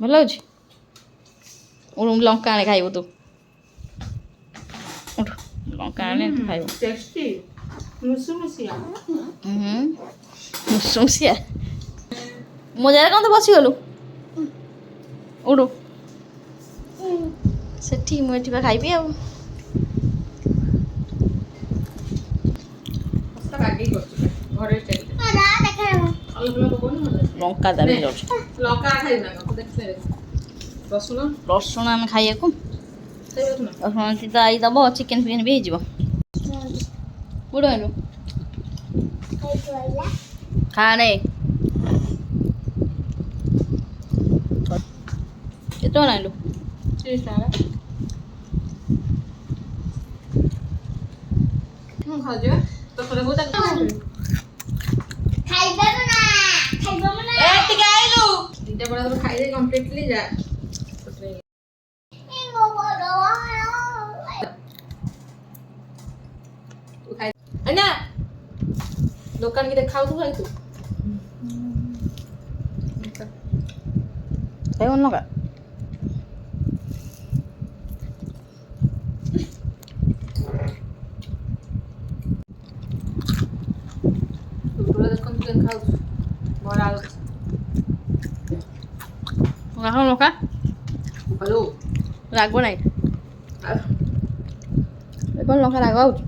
ଭଲ ଅଛି ଲଙ୍କା ଆଣେ ଖାଇବୁ ତୁ ଉଠ ଲଙ୍କା ଆଣେ ଖାଇବୁ টেস্টি মুসমুসিয়া ମୁସିଆ ମୋ ଜାଗାରେ କ'ଣ ତ ବସିଗଲୁ ଉଠୁ ସେଠି ମୁଁ ଏଠି ବା ଖାଇବି ଆଉ ବାଗେଇ କରୁଛୁ ଘରେ ଷ୍ଟେଲ ଲଙ୍କା ଦାବି ଯାଉଛି ଲଙ୍କା ଖାଇବୁ ନା କଣ ଦେଖିଲେ ରସୁଣ ରସୁଣ ଆମେ ଖାଇବାକୁ ଖାଇବାକୁ ନା ରସୁଣ ତ ଆଇ ଦେବ ଚିକେନ୍ ଫିକେନ୍ ବି ହେଇଯିବ ବୁଢ଼ ହେଲୁ ଖାନେ କେତେ ଟଙ୍କା ଆଣିଲୁ 30 ଟଙ୍କା ମୁଁ ଖାଉଛି ତ ପରେ ବହୁତ ଦିଟା ବड़ा ତ ଖାଇ ଦେଇ କମ୍ପ୍ଲିଟଲି ଯା ତୁ ଖାଇ ନା ଦୋକାନ କି ଦେଖାଉ ତୁ ଖାଇ ତୁ ଖାଇବ ଲଙ୍କା ତୋର ଦେଖନ୍ତୁ କେନ୍ ଖାଉଛୁ ବରା ଲଙ୍କା ଲଙ୍କା ହ୍ୟାଲୋ ରାଗ ନାହିଁ ଏବେ ଲଙ୍କା ରାଗ ହେଉଛି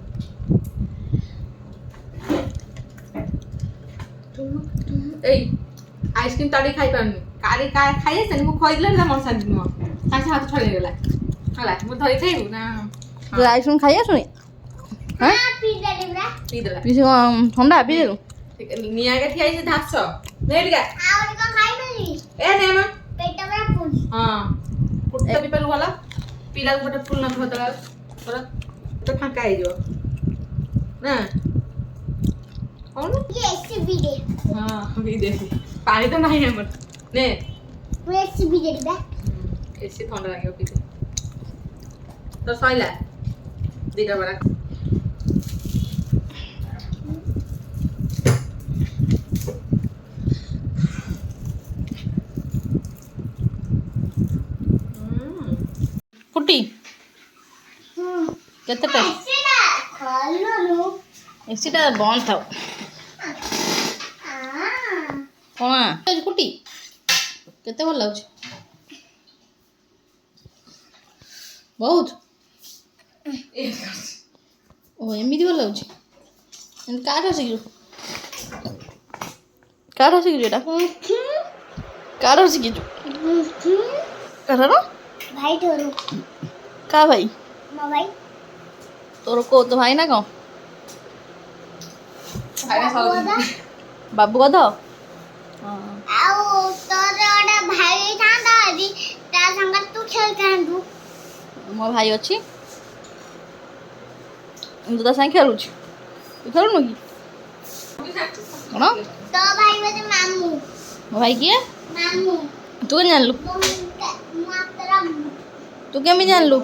ଏଇ ଆଇସ୍କ୍ରିମ୍ ତାଡ଼ି ଖାଇପାରୁନି କାଲି ଖାଇ ଆସିନି ମୁଁ ଖୋଇଦେଲେ ନା ମନ ଶାନ୍ତି ନୁହଁ ସାଙ୍ଗେ ହାତ ଠଳି ହେଇଗଲା ହେଲା ମୁଁ ଧରି ଖାଇବୁ ନା ତୁ ଆଇସ୍କ୍ରିମ୍ ଖାଇ ଆସୁନି ପିଇଦେଲା ପିସି କ'ଣ ଥଣ୍ଡା ପିଇଦେଲୁ ନିଆଁକେ ଠିଆ ହେଇଛି ଘାସ ନେ ଟିକେ ଏ ନେ ମା ହଁ ଫୁଟ ବି ପାରିବୁ ଭଲ ପିଲାକୁ ଗୋଟେ ଫୁଲ ନଥିବ ତଳେ ପୁରା ତ ଫାଙ୍କା ହେଇଯିବ ନା କଣ ହଁ ବି ଦେବି ପାଣି ତ ନାହିଁ ଆମର ନେ ଏସି ଥଣ୍ଡା ଲାଗିବ ପିଇଦେ ତ ସଇଲା ଦିଟା ବରା ଫୁଟି କେତେଟା ଏସିଟା ବନ୍ଦ ଥାଉ କ'ଣ ଫୁଟି କେତେ ଭଲ ଲାଗୁଛି ବହୁତ ଓ ଏମିତି ଭଲ ଲାଗୁଛି କାହାର ଶିଖିଛୁ କାହାର ଶିଖିଛୁ ଏଇଟା କାହାର ଶିଖିଛୁ କାହାର କା ଭାଇ ତୋର କୋଉ ତ ଭାଇ ନା କ'ଣ ବାବୁ ଗଧ ମୋ ଭାଇ ଅଛି ମୁଁ ତ ତା ସାଙ୍ଗେ ଖେଳୁଛି ତୁ ଖେଳୁନୁ କି କ'ଣ ମୋ ଭାଇ କିଏ ତୁ କେମିତି ଜାଣିଲୁ ତୁ କେମିତି ଜାଣିଲୁ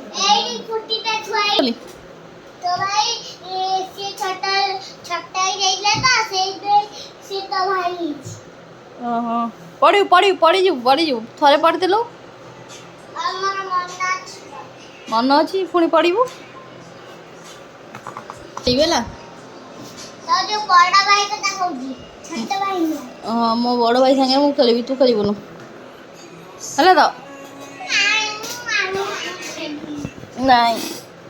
ଓହୋ ପଡ଼ିଯିବୁ ଥରେ ପଡ଼ିଥିଲୁ ମନ ଅଛି ପୁଣି ପଡ଼ିବୁ ହେଇଗଲା ମୋ ବଡ଼ ଭାଇ ସାଙ୍ଗରେ ମୁଁ ଖେଳିବି ତୁ ଖେଳିବୁନୁ ହେଲା ତ ନାଇଁ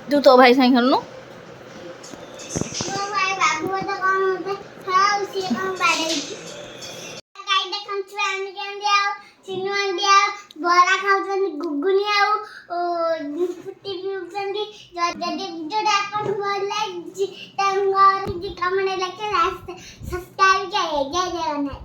ତୁ ତୋ ଭାଇ ସାଙ୍ଗେ ଖେଳୁନୁ ବରା ଖାଉଛନ୍ତି ଗୁଗୁନି ଆଉ ଫୁଟି ପିଉଛନ୍ତି ଯଦି ଭିଡ଼ିଓଟା ଆପଣଙ୍କୁ ଭଲ ଲାଗିଛି ତାଙ୍କ କମେଣ୍ଟ ଲେଖି ସବସ୍କ୍ରାଇବ କରିବେ ଜୟ ଜଗନ୍ନାଥ।